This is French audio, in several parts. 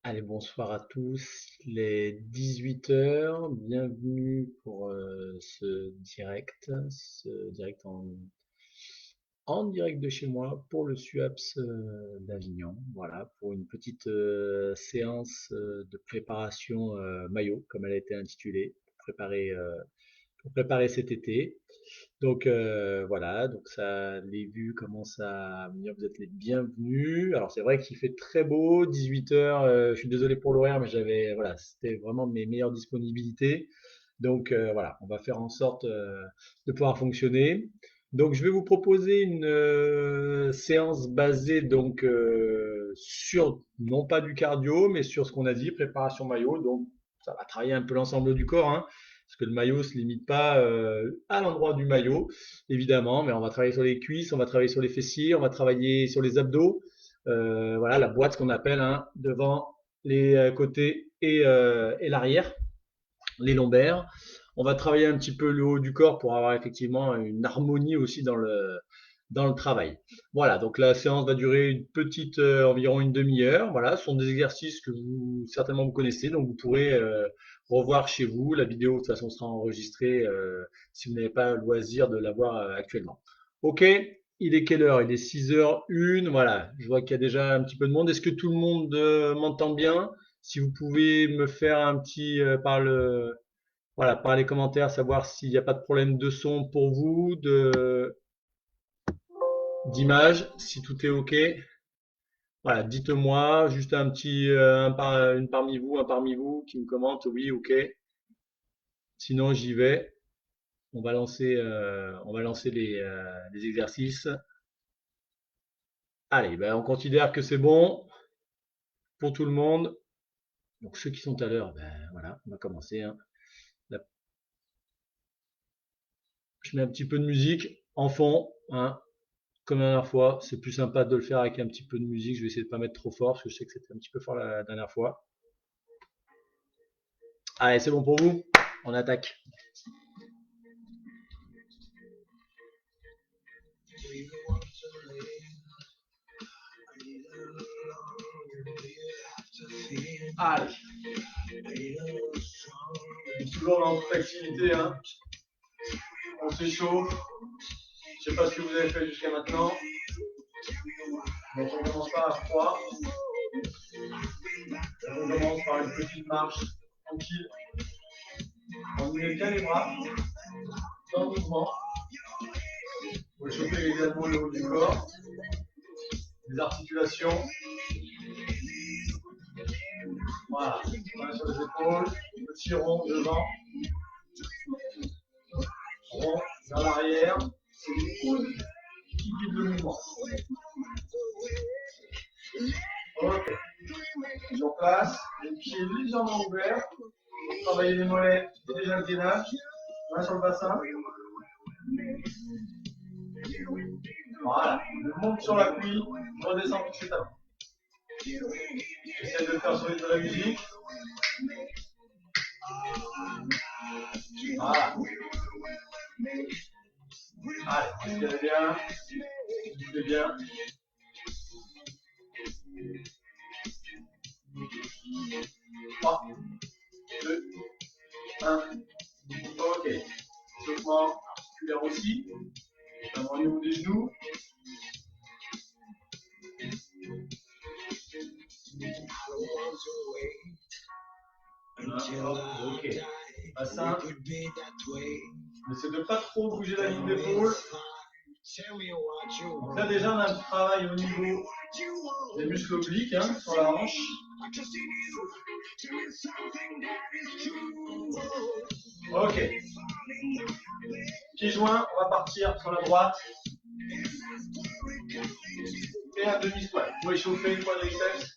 Allez, bonsoir à tous. Il est 18 heures. Bienvenue pour ce direct en direct de chez moi pour le SUAPS d'Avignon. Voilà, pour une petite séance de préparation maillot, comme elle a été intitulée, pour préparer cet été. Donc voilà, donc ça, les vues commencent à venir, vous êtes les bienvenus. Alors c'est vrai qu'il fait très beau, 18 heures, je suis désolé pour l'horaire, mais voilà, c'était vraiment mes meilleures disponibilités. Donc voilà, on va faire en sorte de pouvoir fonctionner. Donc je vais vous proposer une séance basée donc sur, non pas du cardio, mais sur ce qu'on a dit, préparation maillot. Donc ça va travailler un peu l'ensemble du corps, hein, parce que le maillot se limite pas à l'endroit du maillot, évidemment, mais on va travailler sur les cuisses, on va travailler sur les fessiers, on va travailler sur les abdos. Voilà, la boîte, ce qu'on appelle, hein, devant, les côtés et l'arrière, les lombaires. On va travailler un petit peu le haut du corps pour avoir effectivement une harmonie aussi dans le travail. Voilà, donc la séance va durer une petite, environ une demi-heure. Voilà, ce sont des exercices que vous certainement vous connaissez, donc vous pourrez revoir chez vous. La vidéo de toute façon sera enregistrée si vous n'avez pas le loisir de la voir actuellement. Ok, il est quelle heure? Il est 6h01. Voilà, je vois qu'il y a déjà un petit peu de monde. Est-ce que tout le monde m'entend bien? Si vous pouvez me faire un petit voilà, par les commentaires, savoir s'il n'y a pas de problème de son pour vous, d'image, si tout est OK. Voilà, dites-moi, juste un petit, une parmi vous qui me commente, oui, OK. Sinon, j'y vais. On va lancer les exercices. Allez, ben, on considère que c'est bon pour tout le monde. Donc, ceux qui sont à l'heure, ben, voilà, on va commencer, hein. Là, je mets un petit peu de musique en fond, hein. Comme la dernière fois, c'est plus sympa de le faire avec un petit peu de musique. Je vais essayer de pas mettre trop fort parce que je sais que c'était un petit peu fort la dernière fois. Allez, c'est bon pour vous? On attaque. Allez, toujours dans notre activité, hein. On s'échauffe. Je sais pas ce que vous avez fait jusqu'à maintenant. Donc on commence pas à froid. On commence par une petite marche tranquille. On met bien les bras, sans mouvement. Vous chauffez également le haut du corps, les articulations. Voilà, main sur les épaules, petit rond devant, rond vers l'arrière. C'est les coudes qui guident le mouvement. Ok, sur place, les pieds légèrement ouverts pour travailler les mollets et déjà le gainage. Main sur le bassin. Voilà, je monte sur l'appui, je redescends tout de suite avant. J'essaie de le faire sur de la musique. Voilà. Allez, respirez bien, soufflez bien. 3, 2, 1. Ok. Échauffement articulaire aussi, notamment au niveau des genoux. Ok. Bassin. N'essaie de pas trop bouger la ligne d'épaule. Donc là déjà on a un petit travail au niveau des muscles obliques, hein, sur la hanche. Ok. Pieds joints, on va partir sur la droite. Et un demi-squat. Pour échauffer le quadriceps.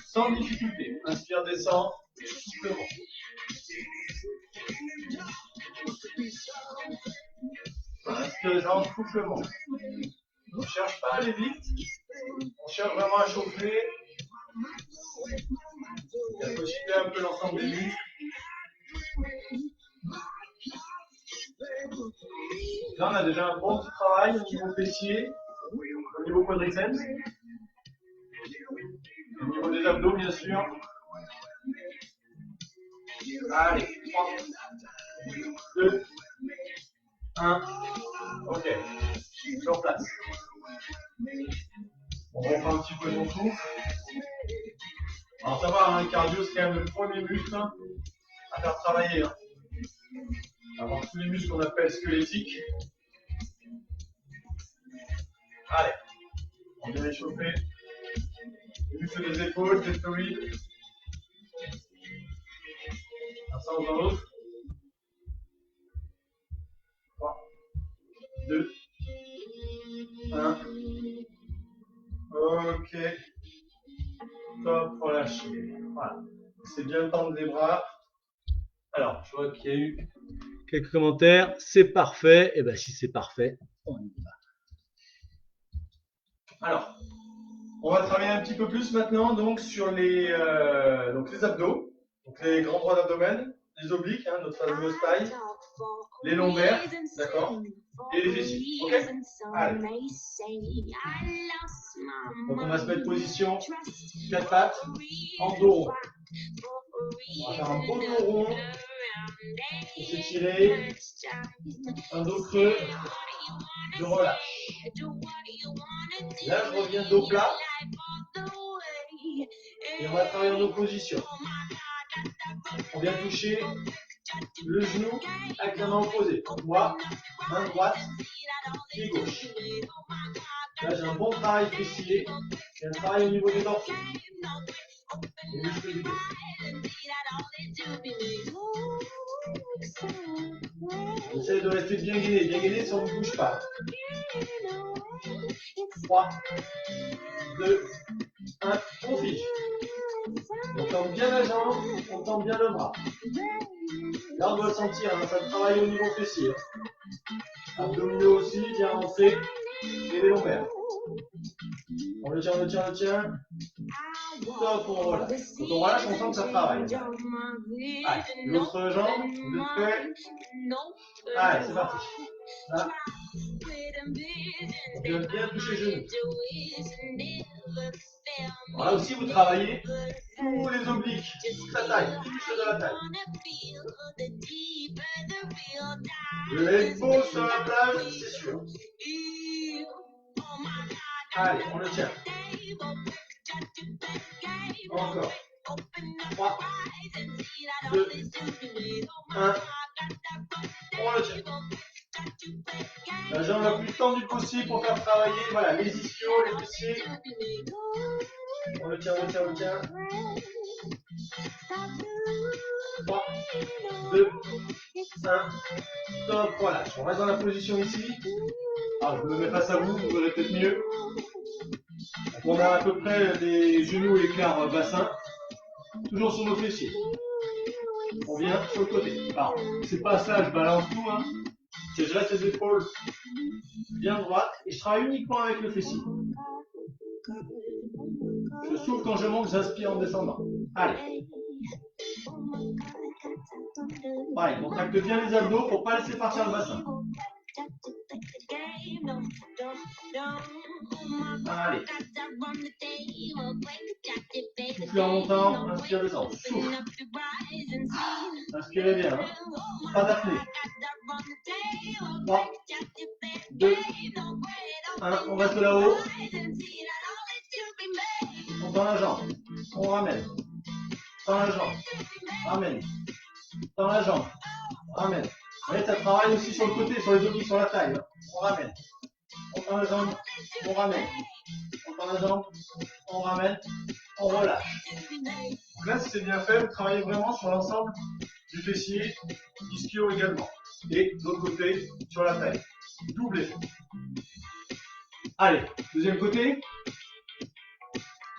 Sans difficulté. Inspire, descend. Soufflement. Inspire, descend, soufflement. On ne cherche pas à aller vite. On cherche vraiment à chauffer. Et à possibler un peu l'ensemble des muscles. Là, on a déjà un bon petit travail au niveau fessier, au niveau quadriceps. Au niveau des abdos, bien sûr. Allez, 3, 2, 1. Ok, sur place. On reprend un petit peu ton souffle. Alors ça va, hein, le cardio c'est quand même le premier muscle à faire travailler. Hein. Avoir tous les muscles qu'on appelle squelettiques. Allez, on vient échauffer les muscles des épaules, des psoïdes. Un sens dans l'autre. 3, 2, 1. Ok. Top, relâchez. Voilà. C'est bien tendre les bras. Alors, je vois qu'il y a eu quelques commentaires. C'est parfait. Et bien, si c'est parfait, on y va. Alors, on va travailler un petit peu plus maintenant donc sur les abdos, donc les grands bras d'abdomen, les obliques, hein, notre fameuse taille, les lombaires, d'accord, et les fessiers. Ok. Allez. Donc on va se mettre position 4 pattes en dos rond. On va faire un beau dos rond. On s'étirer, un dos creux, je relâche. Là, je reviens dos plat. Et on va travailler en opposition. On vient toucher le genou avec la main opposée. Moi, main droite, pied gauche. Là, j'ai un bon travail fessier. J'ai un travail au niveau des dorsaux. Les muscles du dos. J'essaie de rester bien gainé si on ne bouge pas. 3, 2, 1, on fiche. On tend bien la jambe, on tend bien le bras. Là, on doit sentir, hein, ça travaille au niveau fessier. Abdominaux aussi, bien rentrés. Et les lombaires. On le tient, on le tient, on le tient. Top, on relâche. Quand on relâche, on sent que ça travaille. Allez, l'autre jambe, vous êtes prêts? Allez, c'est parti. Là. On vient bien toucher le genou. Voilà aussi, vous travaillez tous les obliques, toute la taille, tout muscle de la taille. Vous allez être beau sur la plage, c'est sûr. Allez, on le tient. Encore. 3, 2, 1. On le tient. La jambe la plus tendue possible pour faire travailler voilà, les ischios, les fessiers. On le tient, on le tient, on le tient. 3, 2, 1. Top, voilà. On reste dans la position ici. Alors, je me mets face à vous, vous verrez peut-être mieux. Donc, on a à peu près les genoux et l'écart bassin. Toujours sur nos fessiers. On vient sur le côté. Alors, c'est pas ça, je balance tout. Hein. C'est je reste les épaules bien droites et je travaille uniquement avec le fessier. Je souffle quand je monte, j'inspire en descendant. Allez. Pareil, contracte bien les abdos pour ne pas laisser partir le bassin. Allez. Souffle en montant, inspire, descend. Souffle. Inspirez bien. Hein. Pas d'apnée. 3, 2, 1. On reste là-haut. On tend la jambe. On ramène. Tend la jambe. Ramène. Tend la jambe. Ramène. Vous voyez, ça travaille aussi sur le côté, sur les obliques, sur la taille. Hein. On ramène. On tend la jambe. On ramène. On tend la jambe. On ramène. On relâche. Donc là, si c'est bien fait, vous travaillez vraiment sur l'ensemble du fessier, ischio également. Et de l'autre côté, sur la taille. Double effet. Allez, deuxième côté.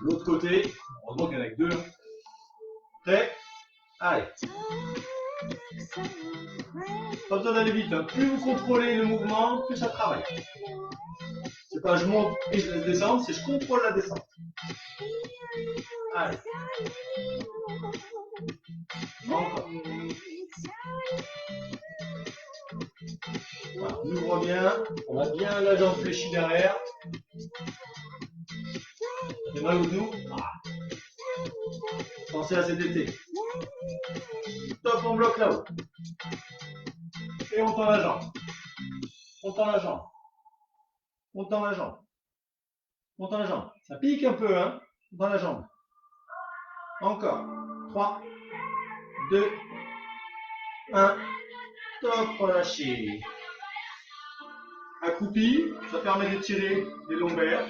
L'autre côté. Heureusement qu'il y en a que deux. Prêt? Allez. Pas besoin d'aller vite. Hein. Plus vous contrôlez le mouvement, plus ça travaille. C'est pas je monte et je laisse descendre, c'est je contrôle la descente. Allez. Encore. Voilà, on ouvre bien. On a bien la jambe fléchie derrière. Ça fait mal au genou. Ah. Pensez à cet été. Top, on bloque là-haut. Et on tend la jambe. On tend la jambe. On tend la jambe. On tend la jambe. Ça pique un peu, hein. On tend la jambe. Encore. 3, 2, 1. Top, relâchez. Accroupi, ça permet de tirer les lombaires.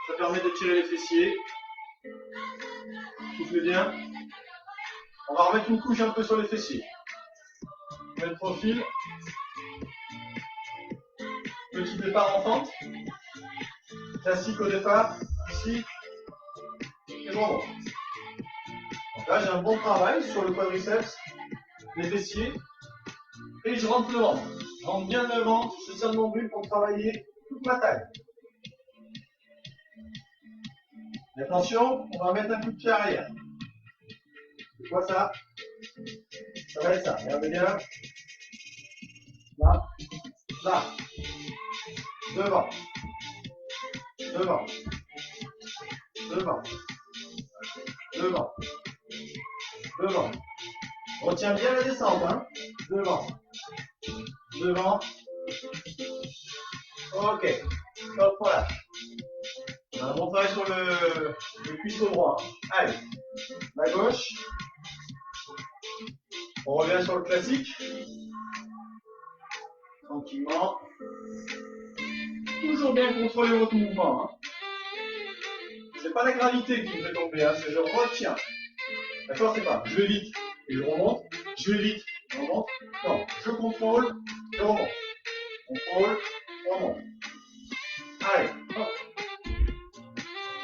Ça permet de tirer les fessiers. Soufflez bien. On va remettre une couche un peu sur les fessiers. Le profil. Petit départ en fente. Classique au départ. Ici. Et bon. Donc là, j'ai un bon travail sur le quadriceps, les fessiers. Et je rentre le ventre. Je rentre bien le ventre. Je serre mon but pour travailler toute ma taille. Et attention, on va mettre un coup de pied arrière. C'est quoi ça? Ça va être ça. Regardez bien. Là. Là. Devant. Devant. Devant. Devant. Devant. Retiens bien la descente, hein. Devant. Devant. Ok. Hop, voilà. On a un bon travail sur le cuisseau droit. Allez. La gauche. On revient sur le classique. Tranquillement. Toujours bien contrôler votre mouvement. Hein. C'est pas la gravité qui me fait tomber, hein, c'est je retiens. D'accord, c'est pas je vais vite et je remonte, je vais vite, je remonte. Non, je contrôle, je remonte. Contrôle, remonte. Allez, hop.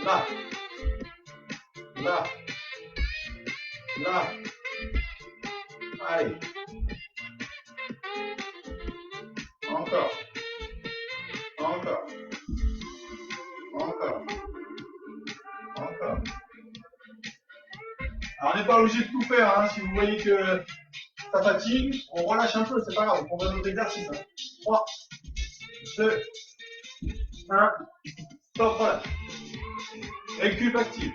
Là. Là. Là. Allez. Encore. Encore. Encore. Encore. Alors, on n'est pas obligé de tout faire, hein. Si vous voyez que ça fatigue, on relâche un peu, c'est pas grave, on va notre exercice. Hein. 3, 2, 1, stop, voilà. Récup active,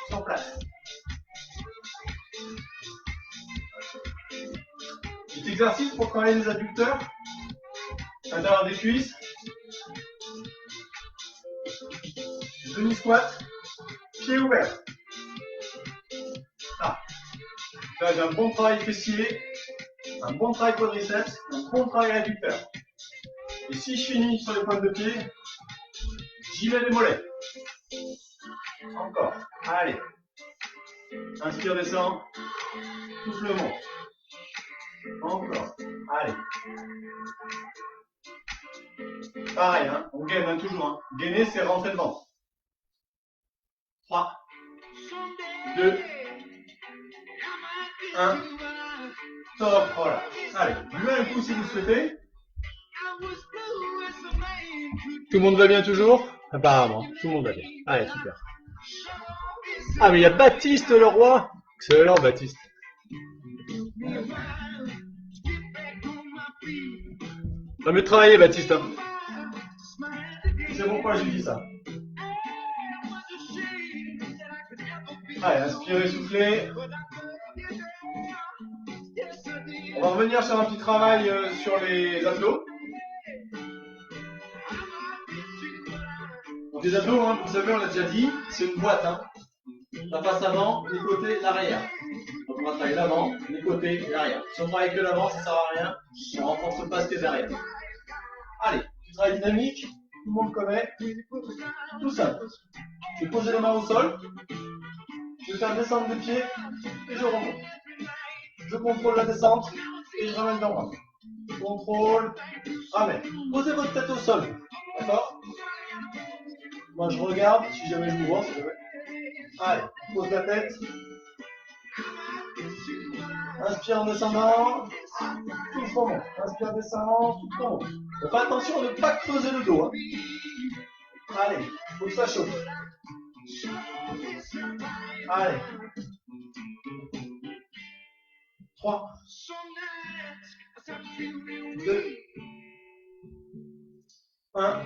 sur place. Petit exercice pour travailler les adducteurs, l'intérieur des cuisses. Demi-squat, pied ouvert. Ah. Là, j'ai un bon travail fessier, un bon travail quadriceps, un bon travail adducteur. Et si je finis sur les pointes de pied, j'y mets les mollets. Encore. Allez. Inspire, descend. Souffle, monte. Encore. Allez. Pareil, hein. On gaine hein, toujours. Hein. Gainer, c'est rentrer le ventre. 3, 2, 1. Top. Voilà. Allez. Buvez un coup si vous souhaitez. Tout le monde va bien toujours? Apparemment, tout le monde va bien. Allez, super. Ah, mais il y a Baptiste le roi. Excellent, Baptiste. Non mais travaillez, Baptiste. Hein. C'est pourquoi je lui dis ça. Allez, inspirez, soufflez. On va revenir sur un petit travail sur les abdos. Donc les abdos, hein, vous savez, on l'a déjà dit, c'est une boîte. Hein. La face avant, les côtés, l'arrière. Donc on va travailler l'avant, les côtés et l'arrière. Si on travaille que l'avant, ça ne sert à rien. On renforce pas ce qui est derrière. Allez, du travail dynamique, tout le monde connaît. Tout simple. Je vais poser les mains au sol. Je vais faire descendre les pieds et je remonte. Je contrôle la descente et je ramène vers moi. Contrôle, ramène. Posez votre tête au sol. D'accord? Moi je regarde, si jamais je vous vois, si jamais. Allez, pose la tête. Inspire en descendant. Tout le monde. Inspire, descend, tout le monde. Donc faites attention de ne pas creuser le dos. Hein. Allez, faut que ça chauffe. Allez. 3, 2, 1.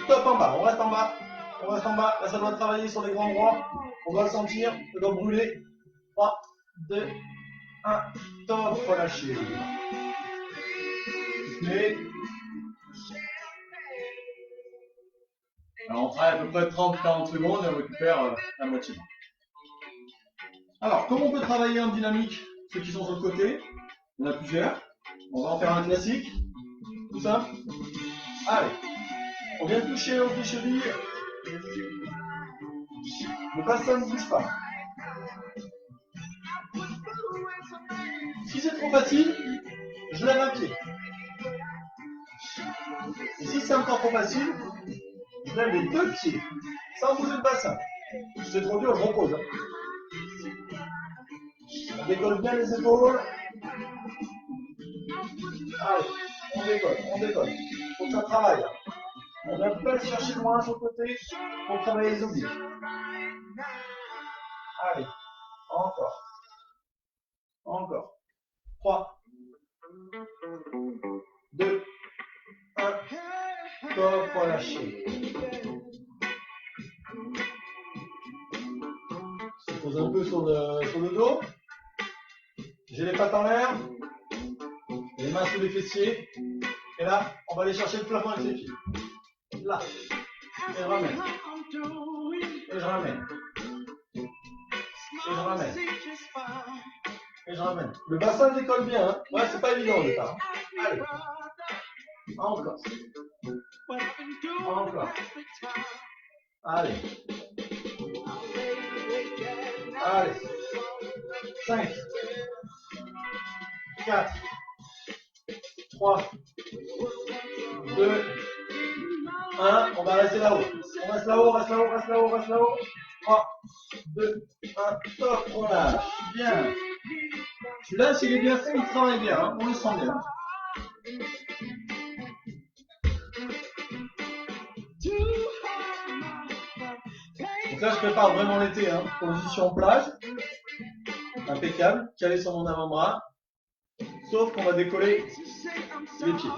Top en bas, on reste en bas. On reste en bas. Là, ça doit travailler sur les grands droits. On doit le sentir. Ça doit brûler. 3, 2, 1. Top. Relâchez. Soufflez. Alors, on travaille à peu près 30-40 secondes et on récupère la moitié. Alors, comme on peut travailler en dynamique, ceux qui sont sur le côté, il y en a plusieurs. On va en faire un classique. Tout ça. Allez. On vient toucher aux chevilles. Le bassin ne bouge pas. Si c'est trop facile, je lève un pied. Et si c'est encore trop facile, je lève les deux pieds, sans bouger le bassin. Si c'est trop dur, je repose. On décolle bien les épaules. Allez, on décolle, on décolle. Faut que ça travaille. On ne va pas aller chercher loin sur le côté pour travailler les obliques. Allez, encore. Encore. 3, 2, 1. Top, relâchez. On se pose un peu sur le dos. J'ai les pattes en l'air. Les mains sous les fessiers. Et là, on va aller chercher le plafond avec les pieds. Là. Et je ramène. Et je ramène. Et je ramène. Et je ramène. Le bassin décolle bien. Hein. Ouais, c'est pas évident au départ. Hein. Allez. Encore. Encore. Allez. Allez. 5. 4. 3. 2. 1. On va rester là-haut. On reste là-haut, reste là-haut, reste là-haut, reste là-haut. 3, 2, 1. Top. Relâche. Bien. Celui-là, s'il est bien fait, il travaille bien. Hein. On le sent bien. Donc là, je prépare vraiment l'été. Hein. Position plage. Impeccable. Calé sur mon avant-bras. Sauf qu'on va décoller les pieds.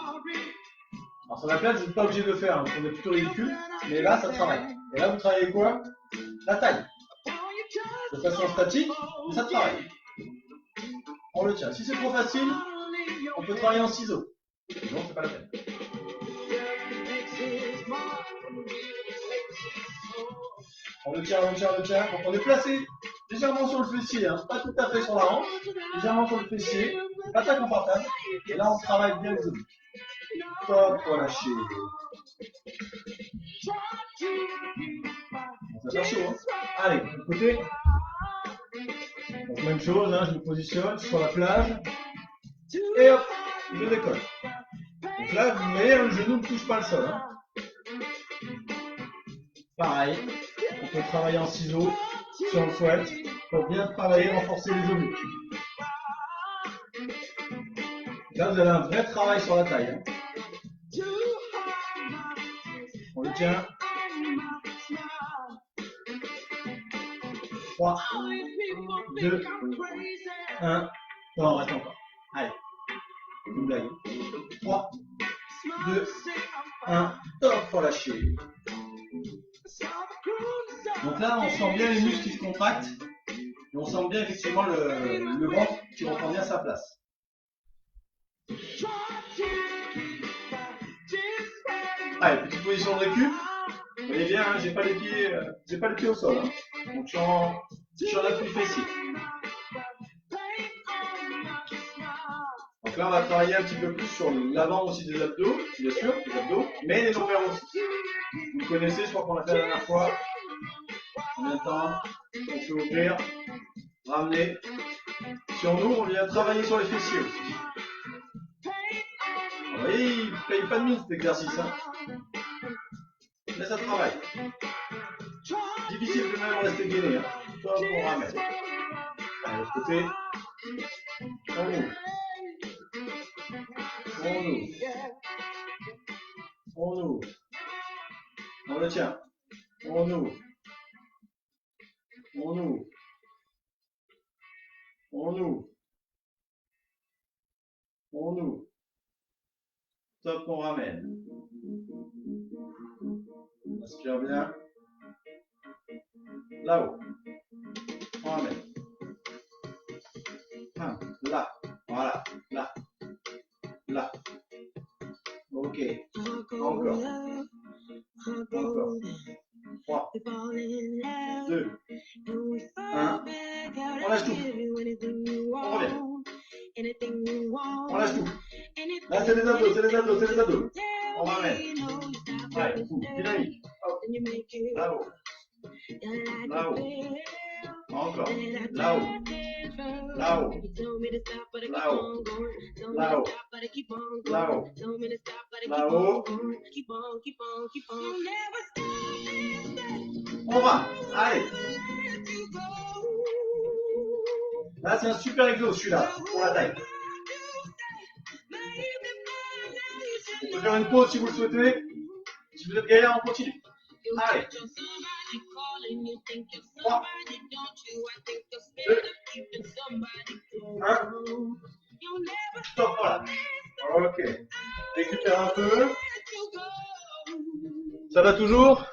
Alors sur la plage, vous n'êtes pas obligé de le faire. Hein. On est plutôt ridicule. Mais là, ça travaille. Et là, vous travaillez quoi? La taille. De façon statique, mais ça travaille. On le tient. Si c'est trop facile, on peut travailler en ciseaux. Non, c'est pas la peine. On le tient, on le tient, on le tient. Donc on est placé légèrement sur le fessier, hein. Pas tout à fait sur la hanche, légèrement sur le fessier, pas très confortable. Et là on travaille bien les obliques. Top, relâchez. On va faire chaud, hein. Allez, de côté. Donc même chose, hein, je me positionne sur la plage. Et hop, je décolle. Donc là, vous voyez, le genou ne touche pas le sol. Hein. Pareil, on peut travailler en ciseaux si on le souhaite pour bien travailler, renforcer les obliques. Là, vous avez un vrai travail sur la taille. Hein. On le tient. 3, 2, 1. Non, on reste encore. Allez, une blague. 3, 2, 1. Top, relâchez. Donc là, on sent bien les muscles qui se contractent. Et on sent bien effectivement le ventre qui reprend bien sa place. Allez, petite position de récup. Vous voyez bien, hein, j'ai pas les pieds au sol. Hein. Donc je suis en appui fessier. Donc là, on va travailler un petit peu plus sur l'avant aussi des abdos, bien sûr, les abdos, mais les lombaires aussi. Vous connaissez, je crois qu'on l'a fait la dernière fois. Combien de temps on peut ouvrir, ramener. Si on ouvre, on vient travailler sur les fessiers aussi. Vous voyez, il ne paye pas de mine cet exercice. Hein. Mais ça travaille. Difficile de même rester gainé. Hein. Toi, on ramène. Allez, l'autre côté. On ouvre. On ouvre. On ouvre. On le tient. On ouvre. On ouvre. On ouvre. On ouvre. Top, on ramène. On aspire bien. là-haut. On ramène. Là, voilà, là, là. Ok. Encore. Encore. 3, 2, 1. On lâche tout. On revient. On lâche tout. Là, c'est les abdos, c'est les abdos, c'est les abdos. On ramène. Ouais, dynamique. Hop. Là-haut. Là-haut. Encore. Là-haut. Là-haut. Là-haut. Là-haut. Là-haut. Là-haut. On va. Allez. Là, c'est un super exo, celui-là, pour la taille. On peut faire une pause si vous le souhaitez. Si vous êtes galère, on continue. Allez. 3, 2, 1. Stop, voilà. Ok. Récupère un peu. Ça va toujours?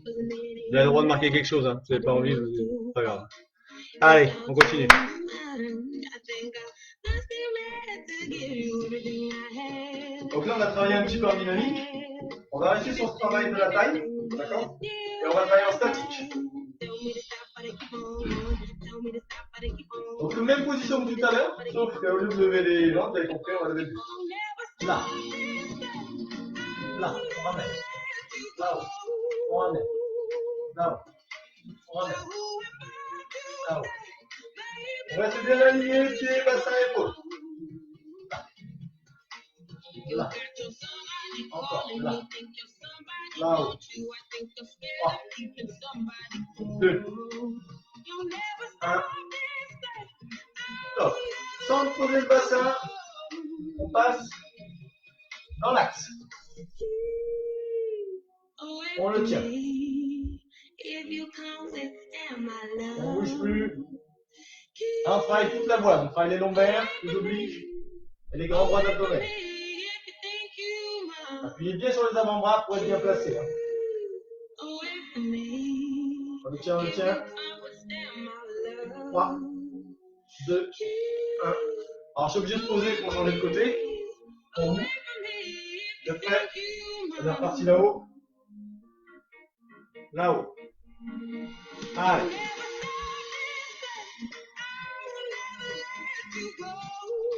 Vous avez le droit de marquer quelque chose, hein. Vous n'avez pas envie, c'est pas grave. Allez, on continue. Donc là, on a travaillé un petit peu en dynamique. On va rester sur ce travail de la taille, d'accord? Et on va travailler en statique. Donc, la même position que tout à l'heure, sauf qu'au lieu de lever les jambes, vous avez compris, on va lever le buste. Là. Là, on ramène. Là-haut. On ramène. Là-haut. On ramène. Là-haut. On reste bien aligné, pieds, bassin, épaules. Là. Encore. Là. Là-haut. 3, 2, 1. Stop. Sans poser le bassin, on passe dans l'axe. On le tient. On ne bouge plus. Là, on travaille toute la voie. On travaille les lombaires, les obliques et les grands bras d'abdomen. Appuyez bien sur les avant-bras pour être bien placé. Hein. On le tient, on le tient. 3, 2, 1. Alors, je suis obligé de poser pour changer de côté. On ouvre. De près. On est reparti là-haut. Là-haut. Allez.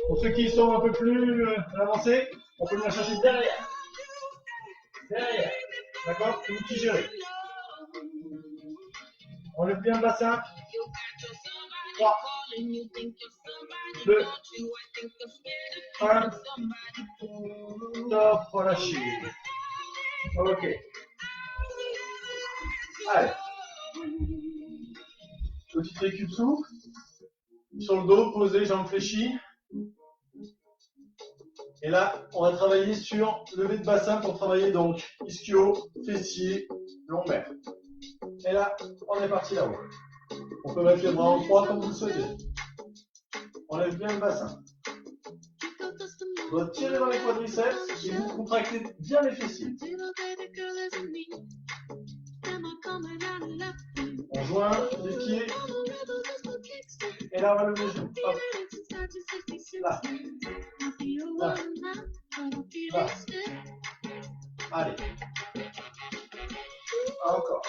Pour ceux qui sont un peu plus avancés, on peut venir chercher derrière. Derrière. D'accord? C'est vous qui gérez. On lève bien le bassin. 3, 2, 1. Stop, relâchez. Ok. Allez. Petite récup souple. Sur le dos, posé, jambes fléchies. Et là, on va travailler sur levée de bassin pour travailler donc ischio, fessier, lombaire. Et là, on est parti là-haut. On peut mettre les bras en croix comme vous le souhaitez. On lève bien le bassin. Vous doit tirer dans les quadriceps et vous contractez bien les fessiers. On joint les pieds. Et là, on va lever les genoux. Hop. Là. Là. Là. Allez. Encore.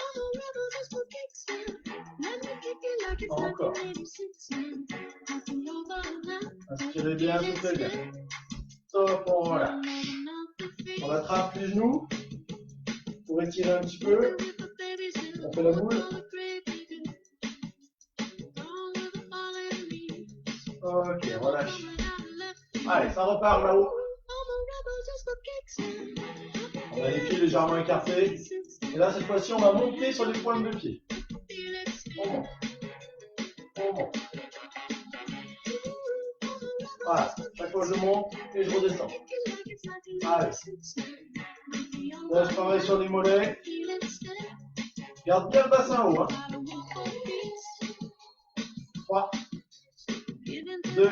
Encore. Inspirez bien, soufflez bien. Stop, on relâche. On attrape les genoux pour étirer un petit peu. On fait la boule. Ok, relâche. Allez, ça repart là-haut. On a les pieds légèrement écartés. Et là, cette fois-ci, on va monter sur les pointes de pied. On monte. On monte. Voilà. Chaque fois, je monte et je redescends. Allez. Là, je travaille sur les mollets. Garde bien le bassin haut. Hein. 3, 2,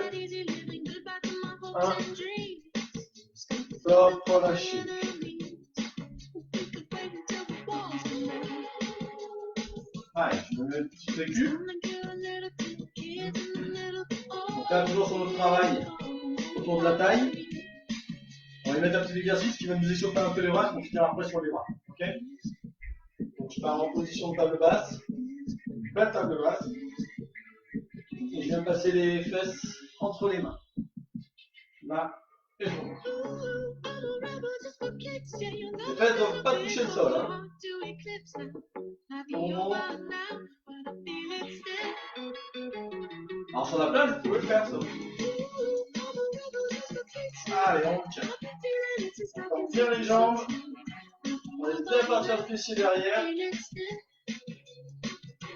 1. Stop, relâchez. Allez, je me mets une petite récup. Donc là, toujours sur notre travail autour de la taille. On va y mettre un petit exercice qui va nous échauffer un peu les bras, on finira après sur les bras. Ok? Donc je pars en position de table basse, bas de table basse, et je viens passer les fesses entre les mains. Là, et je remonte. Les fesses ne doivent pas toucher le sol. Hein. On monte. Alors sur la plage, vous pouvez le faire ça. Allez, on tient. On tire les jambes. On laisse bien partir le fessier derrière.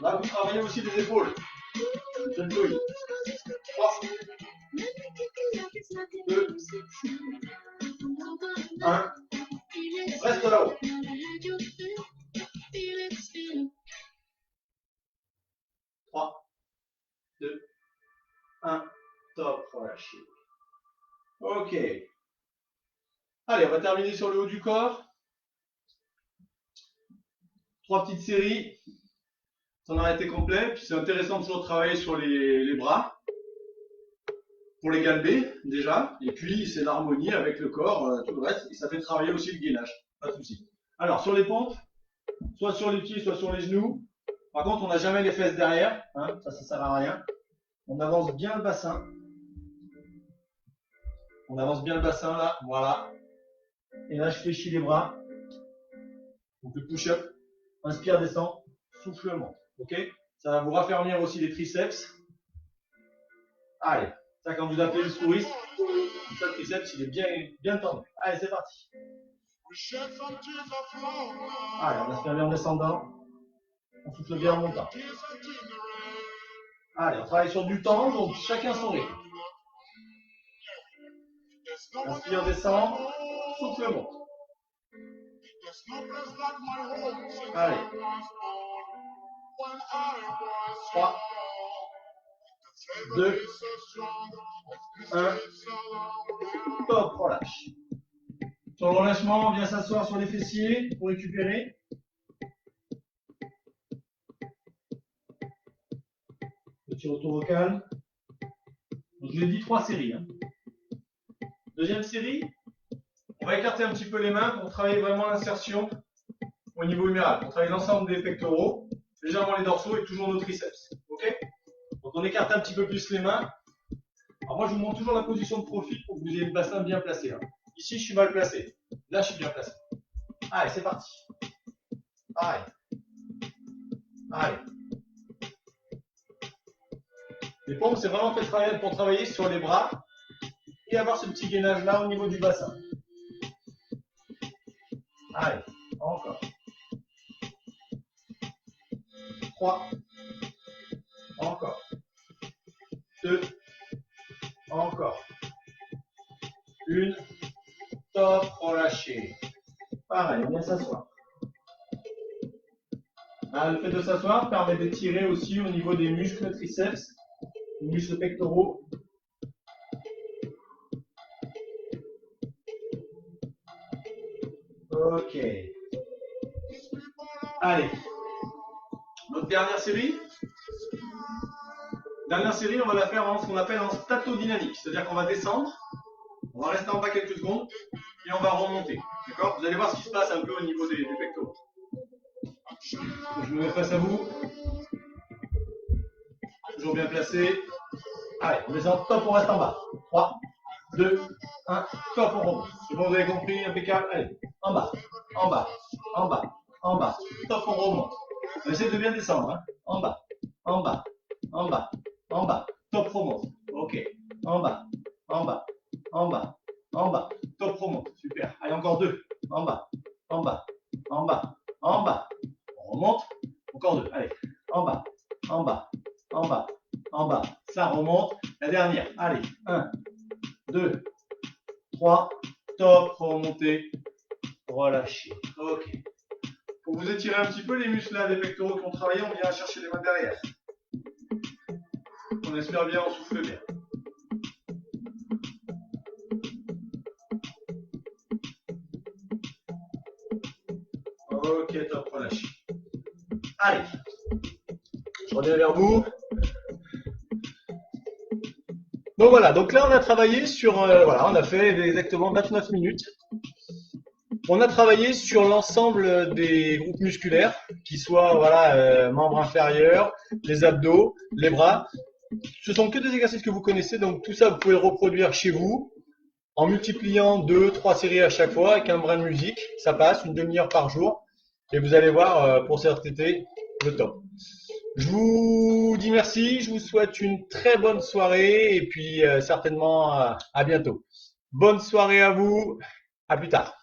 Là, vous travaillez aussi les épaules. Je le douille. 3, 2, 1. Reste là-haut. 3, 2, 1. Top, relâchez. Ok. Allez, on va terminer sur le haut du corps. 3 petites séries. Ça en a été complet. Puis c'est intéressant de toujours travailler sur les bras. Pour les galber, déjà. Et puis, c'est l'harmonie avec le corps, tout le reste. Et ça fait travailler aussi le gainage. Pas de souci. Alors, sur les pompes, soit sur les pieds, soit sur les genoux. Par contre, on n'a jamais les fesses derrière. Hein, ça sert à rien. On avance bien le bassin. On avance bien le bassin, là. Voilà. Et là, je fléchis les bras. Donc, le push-up. Inspire, descend. Souffle, monte. OK? Ça va vous raffermir aussi les triceps. Allez. Ça, quand vous appelez le secouriste, ça, le triceps, il est bien tendu. Allez, c'est parti. Allez, on inspire bien en descendant. On souffle bien en montant. Allez, on travaille sur du temps, donc chacun son rythme. Inspire, descend. Souffle, monte. Allez. 3, 2, 1. Top, relâche. Sur le relâchement, on vient s'asseoir sur les fessiers pour récupérer. Petit retour au calme. Donc, je l'ai dit 3 séries. Hein. Deuxième série, on va écarter un petit peu les mains pour travailler vraiment l'insertion au niveau huméral. On travaille l'ensemble des pectoraux, légèrement les dorsaux et toujours nos triceps. Ok? Donc on écarte un petit peu plus les mains. Alors moi je vous montre toujours la position de profil pour que vous ayez le bassin bien placé. Hein. Ici je suis mal placé. Là je suis bien placé. Allez, c'est parti. Allez. Allez. Les pompes, c'est vraiment fait pour travailler sur les bras et avoir ce petit gainage là au niveau du bassin. Allez, encore. 3. Encore. 2. Encore. 1. Top, relâché. Pareil, on vient s'asseoir. Le fait de s'asseoir permet d'étirer aussi au niveau des muscles triceps, des muscles pectoraux. Ok. Allez. Notre dernière série. Dernière série, on va la faire en ce qu'on appelle en statodynamique. C'est-à-dire qu'on va descendre, on va rester en bas quelques secondes et on va remonter. D'accord? Vous allez voir ce qui se passe un peu au niveau des pectoraux. Donc, je me mets face à vous. Toujours bien placé. Allez, on descend, top, on reste en bas. 3, 2, 1, top, on remonte. C'est bon, vous avez compris, impeccable. Allez, en bas, en bas, en bas, en bas. Top, on remonte. On essaie de bien descendre. Hein. En bas, en bas, en bas, en bas. Top, remonte. Ok. En bas, en bas, en bas, en bas. Top, remonte. Super. Allez, encore 2. En bas, en bas, en bas, en bas. On remonte. Encore 2. Allez, en bas, en bas, en bas, en bas. Ça remonte. La dernière. Allez, 1, 2, 3. Top, remontez. Relâchez. Ok. Pour vous étirer un petit peu les muscles là, des pectoraux qui ont travaillé, on vient chercher les mains derrière. On espère bien, on souffle bien. Ok, top, relâche. Allez. reviens vers vous. Donc voilà, donc là on a travaillé sur, voilà, on a fait exactement 29 minutes. On a travaillé sur l'ensemble des groupes musculaires, qui soient voilà, membres inférieurs, les abdos, les bras. Ce sont que des exercices que vous connaissez, donc tout ça vous pouvez le reproduire chez vous en multipliant 2-3 séries à chaque fois avec un brin de musique. Ça passe une demi-heure par jour et vous allez voir pour cet été le top. Je vous dis merci, je vous souhaite une très bonne soirée et puis certainement à bientôt. Bonne soirée à vous, à plus tard.